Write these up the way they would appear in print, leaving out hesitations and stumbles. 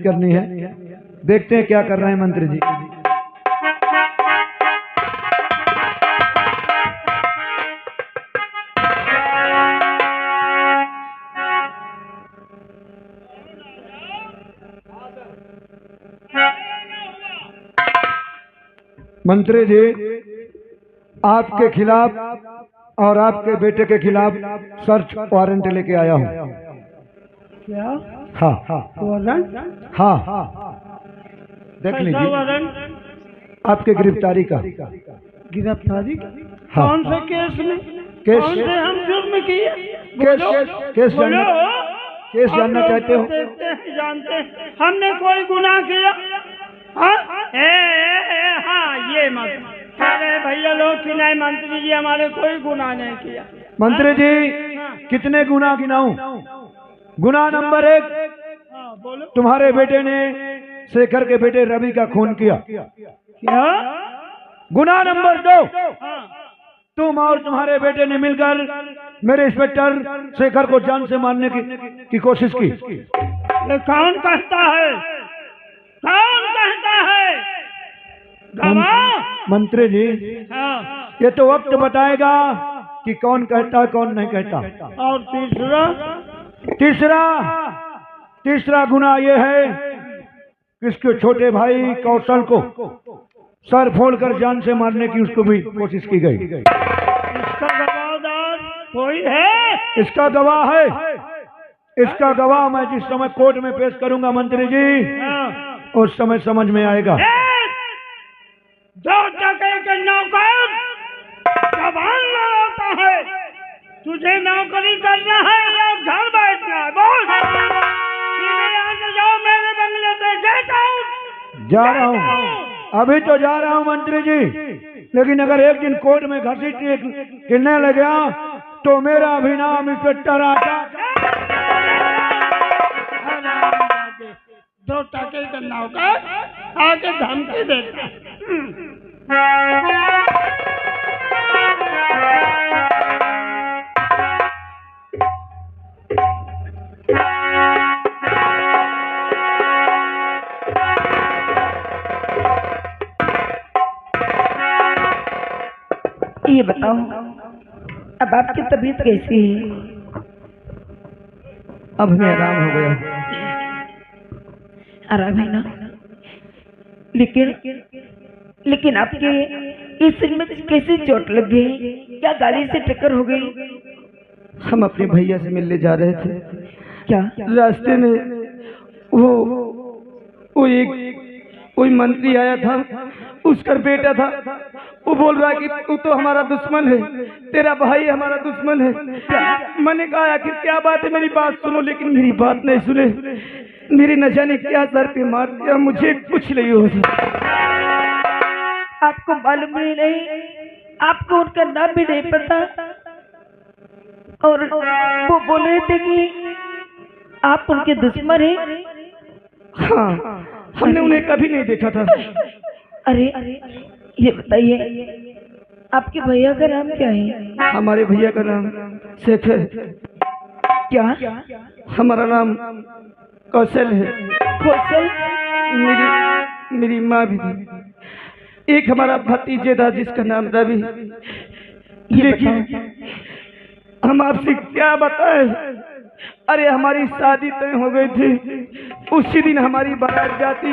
करनी है। देखते हैं क्या कर रहे हैं मंत्री जी। मंत्री जी, आपके खिलाफ और आपके बेटे के खिलाफ सर्च वारंट लेके आया हूँ। क्या? हाँ हाँ वारंट? हाँ, देख लीजिए आपके गिरफ्तारी का। गिरफ्तारी? हाँ। कौन से केस में? केस कौन से हम जुर्म किए? केस जानना चाहते हो? देखते हैं, जानते हैं। हमने कोई गुनाह किया? हाँ? हाँ, ये मत अरे भैया लोग कि नहीं, मंत्री जी हमारे कोई गुनाह नहीं किया। मंत्री जी, कितने गुनाह गिनाऊं? गुनाह नंबर 1, बोलो। तुम्हारे बेटे ने शेखर के बेटे रवि का खून किया। क्या? गुनाह नंबर 2, हाँ। तुम और तुम्हारे बेटे ने मिलकर मेरे इंस्पेक्टर शेखर को जान से मारने की कोशिश की। ये कौन कहता है? कौन कहता है? गवाह? मंत्री जी, हाँ। ये तो वक्त बताएगा कि कौन कहता है कौन नहीं कहता। और तीसरा गुनाह ये है कि इसके छोटे भाई कौशल को सर फोड़कर जान से मारने की उसको भी कोशिश की गई। इसका गवाहदार कोई है? इसका गवाह है। इसका गवाह मैं जिस समय कोर्ट में पेश करूंगा मंत्री जी, उस समय समझ में आएगा। जो टके के नौकर जवान लड़ाता है, तुझे नौकरी करना है या घर बैठना है? बोल। जाओ मेरे बंगले से, गेट आउट। जा रहा हूँ, अभी तो जा रहा हूँ मंत्री जी, लेकिन अगर एक दिन कोर्ट में घसीट गिरने लग गया तो मेरा भी नाम इंस्पेक्टर आता। दो टके के नौकर आके धमकी देता। ये बताओ, अब आपकी तबीयत कैसी है? अब हमें आराम हो गया। आराम है ना? लेकिन आपके इस सिर में कैसे चोट लग गई? क्या गाड़ी से टक्कर हो गई? हम अपने भैया से मिलने जा रहे थे। क्या? रास्ते में वो एक कोई मंत्री आया था, उसका बेटा था। वो बोल रहा है कि तू तो हमारा दुश्मन है, तेरा भाई हमारा दुश्मन है। मैंने कहा आखिर क्या बात है, मेरी बात सुनो, लेकिन मेरी बात नहीं सुने। मेरी न जाने क्या सर पे मार दिया, मुझे कुछ नहीं हो सकता। आपको मालूम ही नहीं? आपको उनका नाम भी नहीं पता? और वो बोल रहे थे कि आप उनके दुश्मन हैं? हाँ, हमने उन्हें कभी नहीं देखा था। अरे ये बताइए, आपके भैया का नाम क्या है? हमारे भैया का नाम शेखर है। क्या? हमारा नाम कौशल है। कौशल? मेरी माँ भी थी। एक हमारा भतीजे था जिसका नाम रवि। लेकिन हम आपसे क्या बताएं, अरे हमारी शादी तय हो गई थी, उसी दिन हमारी बारात जाती,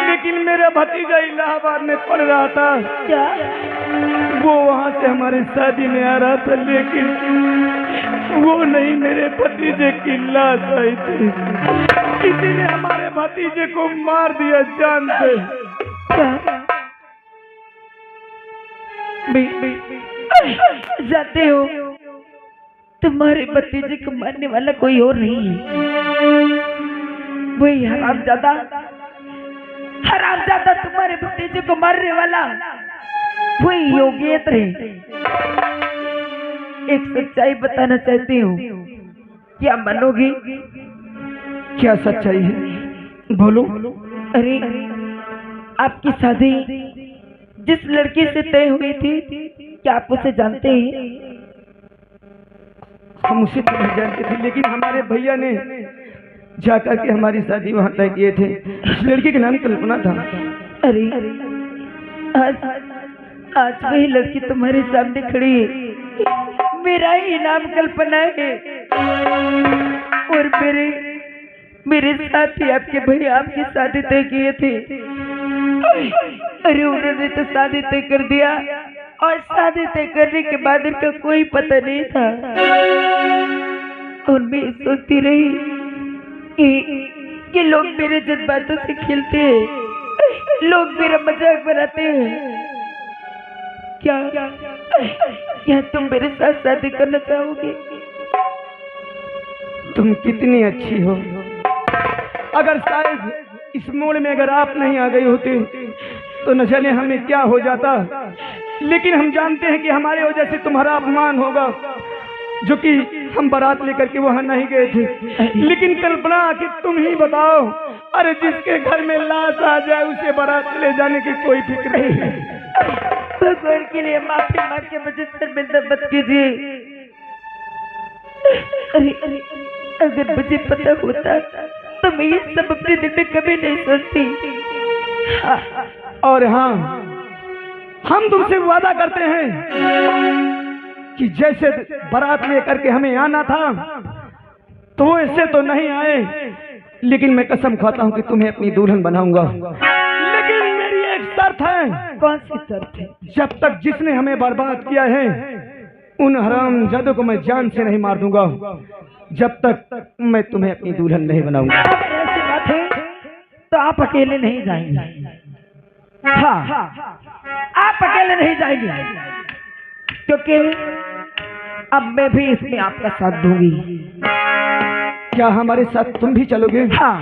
लेकिन मेरा भतीजा इलाहाबाद में पढ़ रहा था। क्या? वो वहाँ से हमारे शादी में आ रहा था, लेकिन वो नहीं, मेरे भतीजे की लाश आई थी। किसी ने हमारे भतीजे को मार दिया जान से। जाते हो, तुम्हारे भतीजे को मारने वाला कोई और नहीं है, वही हरामजादा तुम्हारे भतीजे को मारने वाला वही योगेंद्र है। एक सच्चाई बताना चाहती हूँ, क्या मानोगी? क्या सच्चाई है, बोलो। अरे आपकी शादी जिस लड़की से तय हुई थी, क्या आप उसे जानते हैं? हम उसे तो नहीं जानते थे, लेकिन हमारे भैया ने जाकर के हमारी शादी वहाँ तय किए थे। उस लड़की का नाम कल्पना था। अरे आज वही लड़की तुम्हारे सामने खड़ी है। मेरा ही नाम कल्पना है और मेरे साथ ही आपके भैया आपकी शादी तय किए थे। अरे उन्होंने तो शादी तय कर दिया और शादी तय करने के बाद इनका कोई पता नहीं था। और मैं सोचती रही कि लोग मेरे जज्बातों से खेलते हैं, लोग मेरा मजाक बनाते हैं। क्या तुम मेरे साथ शादी करना चाहोगे? तुम कितनी अच्छी हो। अगर शायद इस मोड़ में अगर आप नहीं आ गई होती तो न जाने हमें क्या हो जाता। लेकिन हम जानते हैं कि हमारे वजह से तुम्हारा अपमान होगा, जो कि हम बारात लेकर के वहां नहीं गए थे। लेकिन कल्पना कि तुम ही बताओ, अरे जिसके घर में लाश आ जाए उसे बारात ले जाने की कोई फिक्र नहीं है। भगवान के लिए माफी मांग के मुझे शर्मिंदा मत कीजिए। अरे अगर मुझे पता होता तो मैं ये सब अपने दिल में कभी नहीं सोचती। और हाँ, हम तुमसे वादा करते हैं कि जैसे बारात लेकर के हमें आना था तो वो इससे तो नहीं आए, लेकिन मैं कसम खाता हूँ कि तुम्हें अपनी दुल्हन बनाऊंगा। लेकिन मेरी एक शर्त है। कौन सी शर्त है? जब तक जिसने हमें बर्बाद किया है उन हरामजादों को मैं जान से नहीं मार दूंगा, जब तक मैं तुम्हें अपनी दुल्हन नहीं बनाऊंगा। ऐसी बात है तो आप अकेले नहीं जाएंगे। हाँ, आप अकेले नहीं जाएंगे, क्योंकि अब मैं भी इसमें आपका साथ दूंगी। क्या हमारे साथ तुम भी चलोगे? हाँ,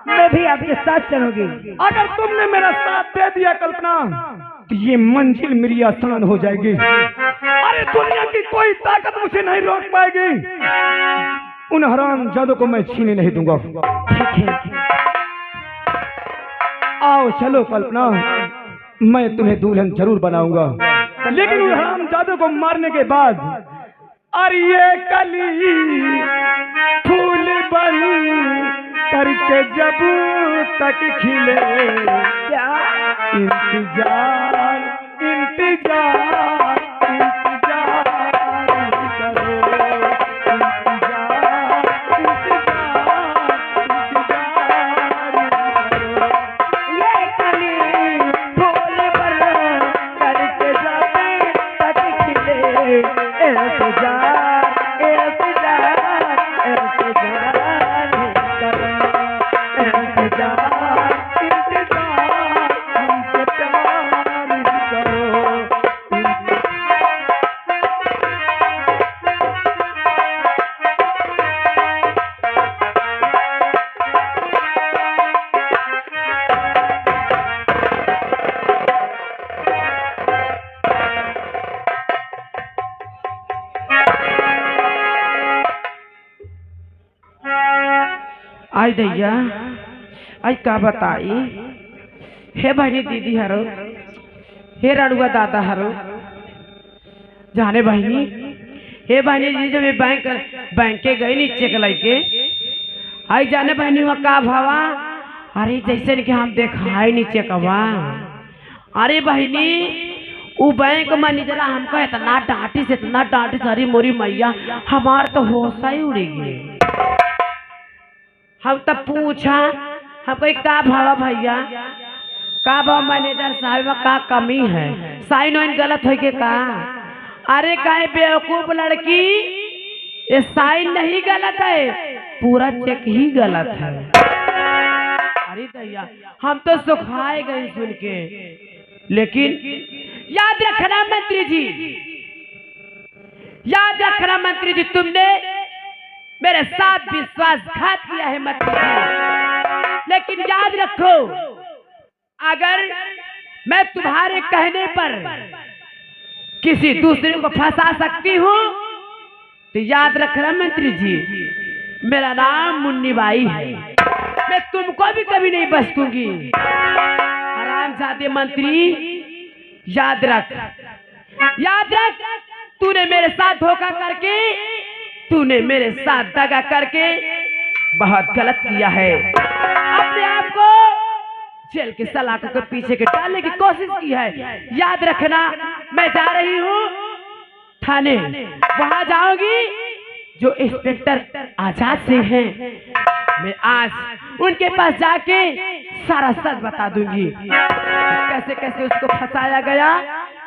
मैं भी आपके साथ चलूंगी। अगर तुमने मेरा साथ दे दिया कल्पना तो ये मंजिल मेरी आसान हो जाएगी। अरे दुनिया की कोई ताकत मुझे नहीं रोक पाएगी। उन हरामजादों को मैं छीने नहीं दूंगा। आओ चलो कल्पना, मैं तुम्हें दुल्हन जरूर बनाऊंगा, लेकिन उन हरामजादों को मारने के बाद। अरे ये कली फूल बन करके जब तक खिले, क्या इंतजार इंतजार इंतजार करो, ये कली फूल बन करके जब तक खिले, इंतजार इंतजार इंतजार करो, इंतजार इंतजार हमसे प्यार करो। आई दैया, आई का बताई। हे बहनी दीदी हरो, हे रड़ुआ दादा हरो, जाने बहनी। हे बहनी जी, जब बैंक के गई नी चेक लेके आई, जाने बहनी वहाँ का भावा। अरे जैसे कि हम देखा नी चेकवा। अरे बहनी वो बैंक मैनेजर हमको इतना डांटी से इतना डांटी, सारी मोरी मैया हमार तो होश ही उड़ी गई। हम तब पूछा, हम कोई का भावा भैया, का भाव मैनेजर साहब में का कमी है, साइन वाइन गलत है के का? अरे काहे बेवकूफ लड़की, ये साइन नहीं गलत है, पूरा चेक ही गलत है। अरे दैया, हम तो सुखाए गए सुन के। लेकिन याद रखना मंत्री जी, याद रखना मंत्री जी, तुमने मेरे साथ विश्वासघात किया है मंत्री जी। लेकिन याद रखो, अगर मैं तुम्हारे कहने पर किसी दूसरे को फंसा सकती हूँ तो याद रखना मंत्री जी, मेरा नाम मुन्नी बाई है। मैं तुमको भी कभी नहीं बख्शूंगी। हरामजादे मंत्री, याद रख, याद रख, तूने मेरे साथ धोखा करके, तूने मेरे साथ दगा करके बहुत गलत किया है। अपने आप को जेल के सलाखों के पीछे के डालने की कोशिश की है। याद रखना, मैं जा रही हूँ थाने, वहां जाऊंगी। जो इंस्पेक्टर आजाद सिंह हैं, मैं आज उनके पास जाके सारा सच बता दूंगी। कैसे कैसे उसको फंसाया गया,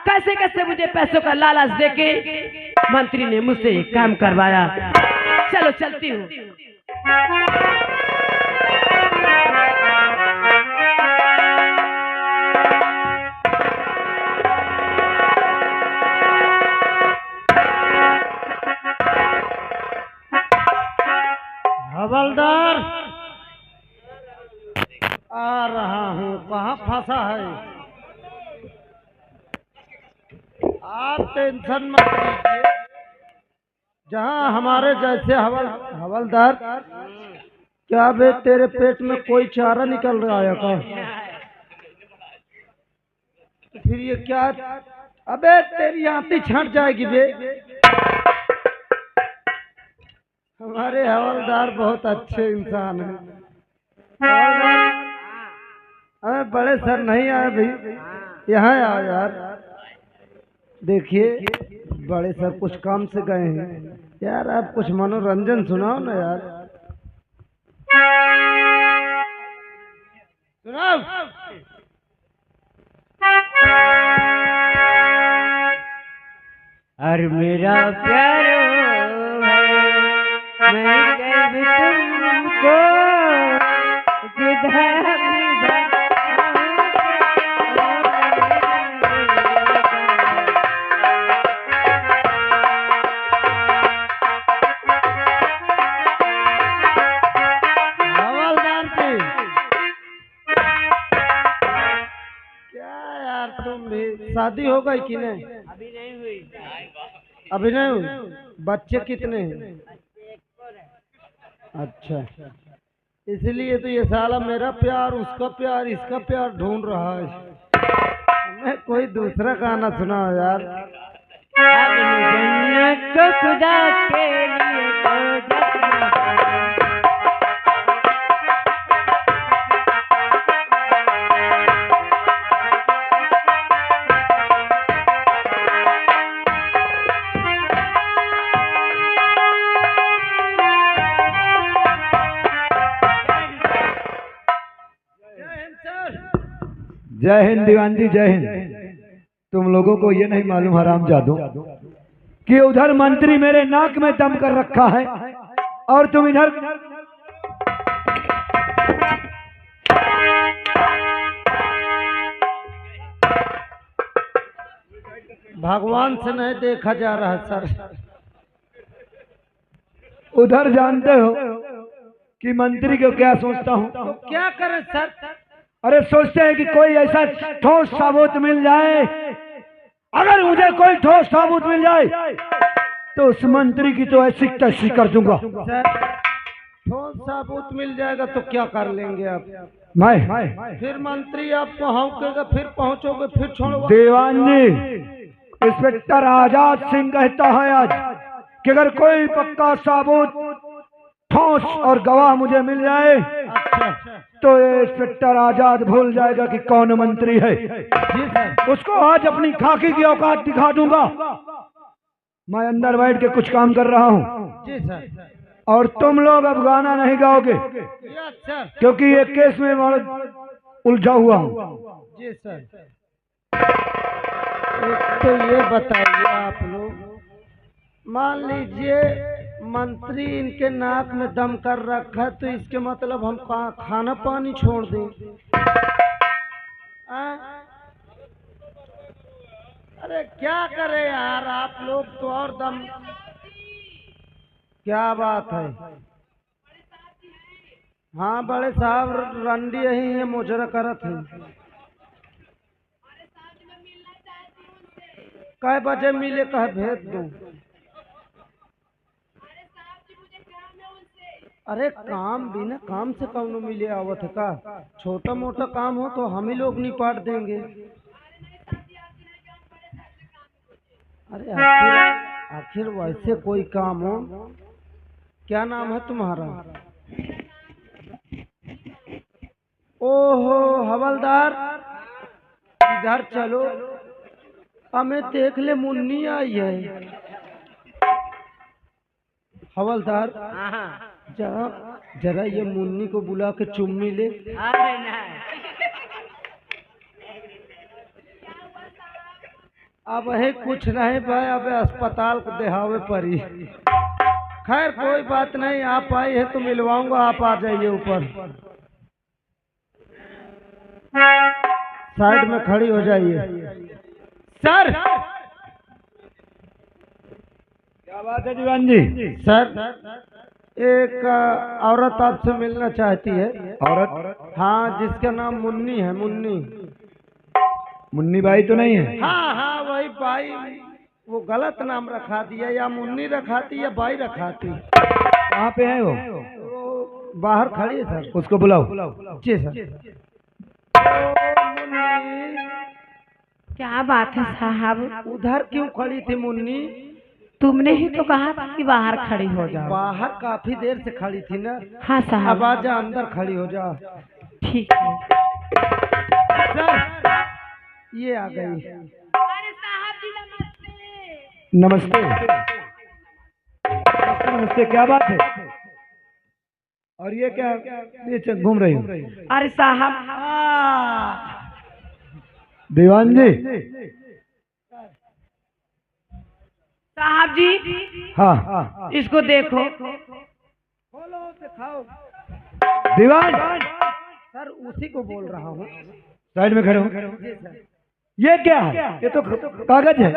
कैसे कैसे मुझे पैसों का लालच देके मंत्री ने मुझसे ये काम करवाया। चलो चलती हूँ। हवलदार, आ रहा हूँ। कहाँ फंसा है? आप टेंशन मत लीजिए। जहाँ हमारे जैसे हवलदार, क्या बे तेरे पेट में कोई चारा निकल रहा है का? फिर ये क्या? अबे तेरी आंती छट जाएगी बे। हमारे हवलदार बहुत अच्छे इंसान हैं। हवलदार, अरे बड़े सर नहीं आए भाई, यहाँ आओ यार। देखिए बड़े सर कुछ काम से गए हैं यार, आप कुछ मनोरंजन सुनाओ ना यार। सुनाओ। और मेरा प्यार है, मैं कब तुमको हवलदार जी, क्या यार तुम भी शादी हो गई कि नहीं? अभी नहीं हुई। अभी नहीं हुई? बच्चे कितने हैं? अच्छा, इसलिए तो ये साला मेरा प्यार, उसका प्यार, इसका प्यार ढूंढ रहा है। मैं कोई दूसरा गाना सुनाओ यार। जन्नत को खुदा के लिए तो जय हिंद दीवान जी, जय हिंद। तुम लोगों को ये नहीं मालूम हराम जादू कि उधर मंत्री मेरे नाक में दम कर रखा है और तुम इधर भगवान से नहीं देखा जा रहा सर। उधर जानते हो कि मंत्री को क्या सोचता हूँ? तो क्या करें सर? अरे सोचते हैं कि कोई ऐसा ठोस सबूत मिल जाए, अगर मुझे कोई ठोस सबूत मिल जाए तो उस मंत्री की तो ऐसी तैसी कर दूंगा। सर ठोस सबूत मिल जाएगा तो क्या कर लेंगे आप? मैं फिर मंत्री आपको हाँकेगा, फिर पहुंचोगे, फिर छोड़ो। दीवान जी, इंस्पेक्टर आजाद सिंह कहता है आज कि अगर कोई पक्का सबूत, ठोस और गवाह मुझे मिल जाए तो ये इंस्पेक्टर आजाद भूल जाएगा कि कौन मंत्री है। जी सर। उसको आज अपनी खाकी की औकात दिखा दूंगा। मैं अंदर बैठ के कुछ काम कर रहा हूँ। जी सर। और तुम लोग अब गाना नहीं गाओगे अच्छा। क्योंकि ये केस में बहुत उलझा हुआ हूँ। जी सर। तो ये बताइए आप लोग, मान लीजिए मंत्री इनके नाक में दम कर रखा है, तो इसके मतलब हम खाना पानी छोड़ दें? अरे क्या करें यार, आप लोग तो और दम। क्या बात है? हाँ बड़े साहब रंडी यही है, मुजरा करत है। कै बजे मिले कह भेज दूं? अरे काम बिना काम से कौन मिले आवत है का? छोटा मोटा काम हो तो हम ही लोग निपाट देंगे। अरे आखिर वैसे कोई काम हो। क्या नाम है तुम्हारा? ओहो हवलदार, इधर चलो, हमें देख ले, मुन्नी आई है। हवलदार, जरा ये मुन्नी को बुला के चुम्मी ले। अब है कुछ नहीं भाई, अब अस्पताल को देहावे परी। खैर कोई बात नहीं, आप आई है तो मिलवाऊंगा, आप आ जाइए ऊपर, साइड में खड़ी हो जाइए। सर क्या बात है दीवान जी? सर, एक औरत आपसे मिलना चाहती है। औरत? हाँ, जिसका नाम मुन्नी है। मुन्नी। मुन्नी बाई तो नहीं है? हाँ हाँ वही बाई, वो गलत नाम रखा दिया, या मुन्नी रखाती या बाई रखाती। कहाँ पे है वो? बाहर खड़ी है सर। उसको बुलाओ। जी सर। क्या बात है साहब? उधर क्यों खड़ी थी मुन्नी? तुमने ही तो कहा था कि बाहर खड़ी हो जाओ। बाहर काफी देर से खड़ी थी ना। हाँ साहब। अब आजा, अंदर खड़ी हो जा। ठीक है सर, ये आ गई। अरे साहब जी नमस्ते। नमस्ते, क्या बात है? और ये क्या, ये घूम रही हूँ? अरे साहब, दीवान जी। साहब जी, हाँ, इसको देखो। खोलो, दिखाओ। दीवान। सर उसी को बोल रहा हूँ। साइड में खड़े हो। ये क्या है? ये तो कागज है।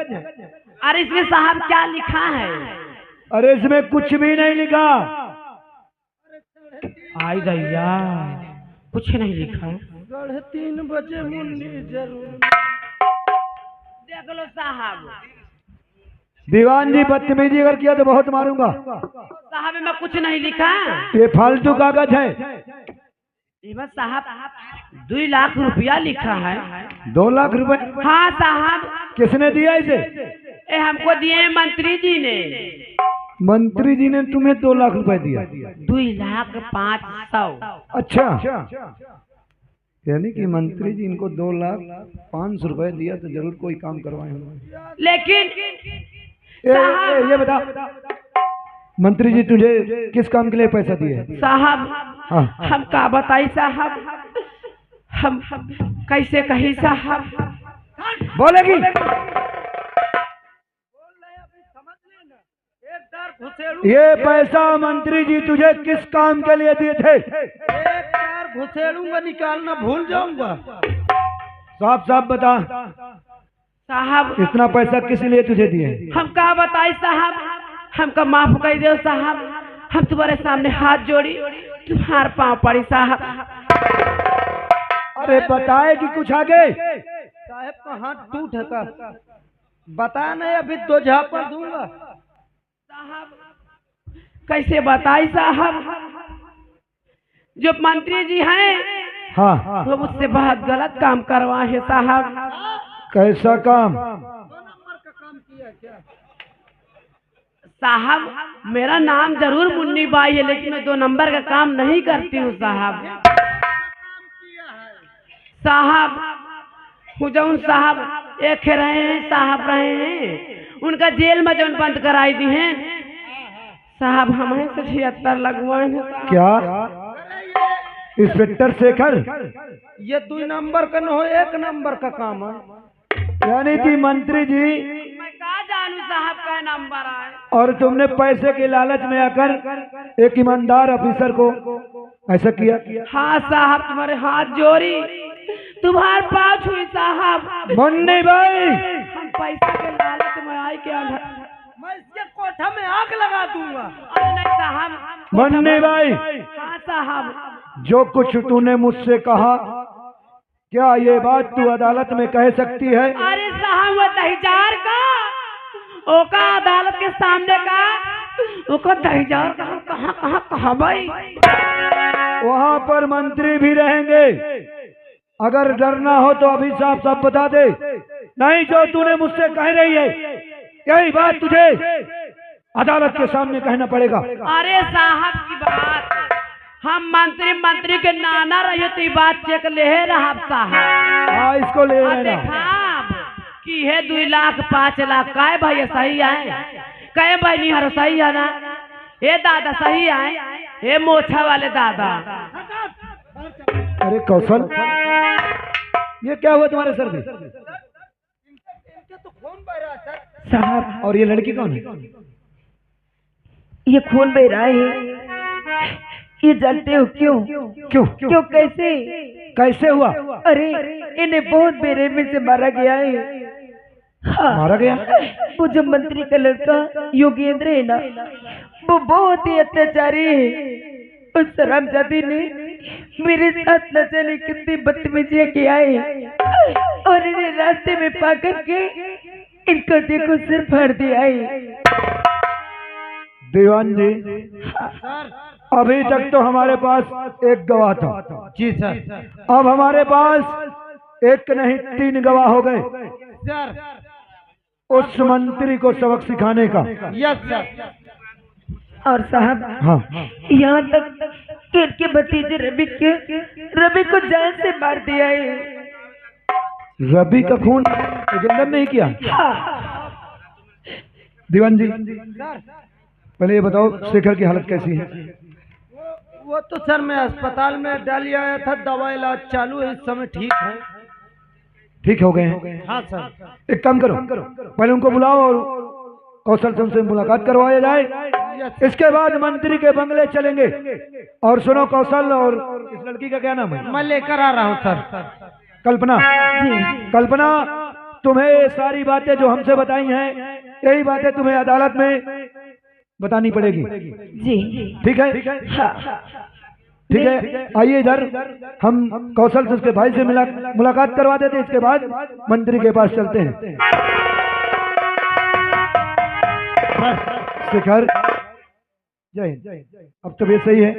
अरे इसमें साहब क्या लिखा है? अरे इसमें कुछ भी नहीं लिखा। आई दैया, कुछ नहीं लिखा। 3:30 बजे मुन्नी जरूर। देख लो साहब। दीवान जी, बदतमीजी अगर किया तो बहुत मारूंगा। साहब में कुछ नहीं लिखा। ये फालतू कागज है। बस साहब 2 लाख रुपया लिखा है। 2 लाख रुपए? हाँ साहब। किसने दिया इसे? हमको दिए मंत्री जी ने। मंत्री जी ने तुम्हें 2 लाख रुपए दिया? 2,05,100। अच्छा, यानी कि मंत्री जी इनको 2,05,000 रुपए दिया तो जरूर कोई काम करवाए होंगे। लेकिन ये बता, मंत्री जी तुझे किस काम के लिए पैसा दिए? साहब, हाँ। हम का बताई साहब, हम कैसे कही साहब? बोलेगी? ये पैसा मंत्री जी तुझे किस काम के लिए दिए थे? एक बार घुसेड़ूंगा, निकालना भूल जाऊंगा। साफ साफ बता साहब, इतना पैसा किस लिए तुझे दिए? हम का बताई साहब, हमका माफ कर दो साहब, हम तुम्हारे सामने हाथ जोड़ी, तुम्हारे पाँव पड़ी साहब। अरे बताए कि कुछ आगे? साहब का हाथ टूट है, बता नहीं, अभी 2 झापड़ दूंगा। साहब कैसे बताई साहब, जो मंत्री जी हैं हाँ, वो मुझसे बहुत गलत काम करवाए हैं साहब। कैसा काम? 2 नंबर का काम किया क्या? साहब मेरा नाम जरूर मुन्नी बाई है, लेकिन मैं 2 नंबर का काम नहीं करती हूँ साहब। साहब हुजूर साहब एक रहे हैं, साहब रहे हैं, उनका जेल में जौन बंद कराई दी हैं साहब, हमें से 76 लगवाए हैं। क्या इंस्पेक्टर शेखर? ये 2 नंबर का न हो, 1 नंबर का काम है। यानी कि मंत्री जी, मैं कहा जानू साहब का नंबर आए। और तुमने पैसे के लालच में आकर एक ईमानदार ऑफिसर को ऐसा किया? हाँ साहब, तुम्हारे हाथ जोड़ी, तुम्हारे पाँव छुई साहब। मुन्नी भाई, हम पैसे के लालच में आए क्या? मैं इसके कोठा में आग लगा दूंगा। अरे नहीं साहब। मुन्नी भाई, हाँ साहब। जो कुछ तूने मुझसे कहा, क्या ये बात तू अदालत में कह सकती है? अरे साहब वो दहीजार का, ओका अदालत के सामने का, ओका दहीजार कहाँ भाई? वहाँ पर मंत्री भी रहेंगे। अगर डरना हो तो अभी साफ साफ बता दे, नहीं जो तूने मुझसे कह रही है यही बात तुझे अदालत के सामने कहना पड़ेगा। अरे साहब की बात हम मंत्री के नाना रहिए तो ई बात चेक ले रहा साहब। हाँ इसको ले और लेना। देखा कि है 2 लाख 5 लाख काय भाई सही है, कहे भाई नहीं हर सही है ना, ये दादा सही है, ये मोछा वाले दादा। अरे कौशल, ये क्या हुआ तुम्हारे सर में? साहब और ये लड़की कौन है? ये खून बह रहा है, ये जानते हो क्यों? क्यों क्यों कैसे? कैसे हुआ? अरे इन्हें बहुत बेरहमी से मारा गया है। हाँ, मारा गया? वो जो मंत्री का लड़का योगेंद्र है ना, वो बहुत ही अत्याचारी है। उस हरामजादी ने मेरे साथ न जाने कितनी बदतमीजियां किया है, और इन्हें रास्ते में पा करके इनका देखो सिर फाड़ दिया है। दीवान जी, अभी तक तो हमारे पास एक गवाह था। जी सर। अब हमारे पास एक नहीं 3 गवाह हो गए सर उस मंत्री को सबक सिखाने का। Yes sir. और साहब हाँ, यहाँ तक कि इनके भतीजे रवि को जान से मार दिया है। रवि का खून योगेंद्र ने ही किया? हाँ। दीवान जी, पहले ये बताओ शेखर की हालत कैसी है? वो तो सर मैं अस्पताल में डाल आया था, दवा इलाज चालू है, इस समय ठीक है। ठीक हो गए हैं? हाँ सर। एक काम करो, पहले उनको बुलाओ और कौशल से उनसे मुलाकात करवाया जाए। इसके बाद मंत्री के बंगले चलेंगे। और सुनो कौशल, और इस लड़की का क्या नाम है? मैं लेकर आ रहा हूँ सर। कल्पना। कल्पना, तुम्हें सारी बातें जो हमसे बताई हैं, यही बातें तुम्हें अदालत में बतानी पड़ेगी। जी ठीक है? ठीक है, आइए इधर, हम कौशल से उसके भाई से मुलाकात करवा देते हैं। इसके बाद मंत्री के पास चलते हैं। शेखर, जय हिंद। अब तबीयत सही है?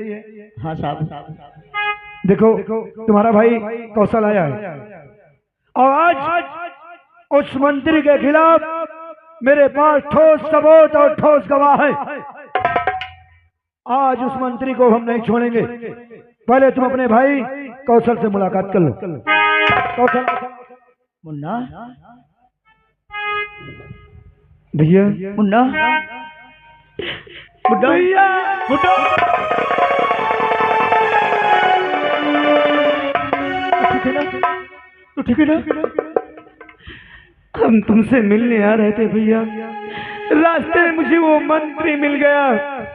हाँ साहब। देखो तुम्हारा भाई कौशल आया है, और आज उस मंत्री के खिलाफ मेरे पास ठोस सबूत और ठोस गवाह है। आज उस मंत्री को हम नहीं छोड़ेंगे। पहले तुम अपने भाई कौशल से मुलाकात कर लो। कौशल, मुन्ना, भैया, मुन्ना, भैया, तो ठीक है ना? हम तुमसे मिलने आ रहे थे भैया, रास्ते में मुझे वो मंत्री मिल गया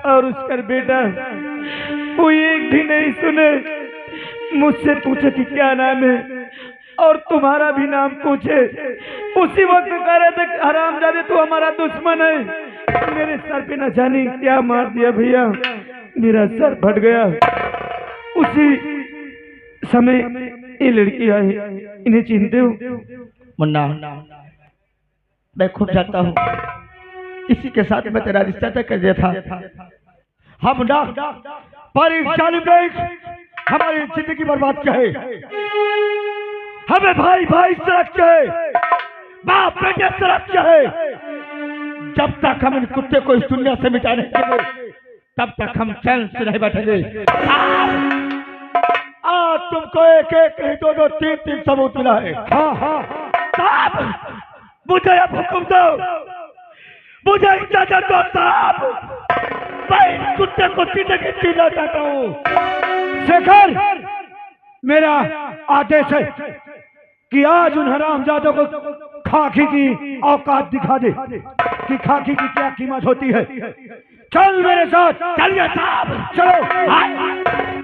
और उसका बेटा, वो एक भी नहीं सुने, मुझसे पूछे कि क्या नाम है, और तुम्हारा भी नाम पूछे। उसी वक्त कह रहे थे हरामजादे तू हमारा दुश्मन है। मेरे सर पे न जाने क्या मार दिया भैया, मेरा सर फट गया। उसी समय ये लड़की आई, इन्हें चिंते हो? मुन्ना, मैं खूब जानता हूँ, इसी के साथ मैं तेरा रिश्ता तय कर दिया था। हम ना पर इस जालिम ने हमारी जिंदगी बर्बाद किए। हमें भाई भाई से रखे, बाप बेटे से रखे। जब तक हम इन कुत्ते को इस दुनिया से मिटाने के लिए, तब तक हम चैन से नहीं बैठेंगे। आज तुमको एक एक नहीं 2-2 3-3 सबूत मिला है। हाँ, साहब मुझे अब हुक्म दो, मुझे इजाजत दो साहब, मैं इस कुत्ते को जिंदगी जीना चाहता हूँ। शेखर, मेरा आदेश है कि आज उन हरामजादों को खाकी की औकात दिखा दे कि खाकी की क्या कीमत होती है। चल मेरे साथ। चलिए साहब, चलो।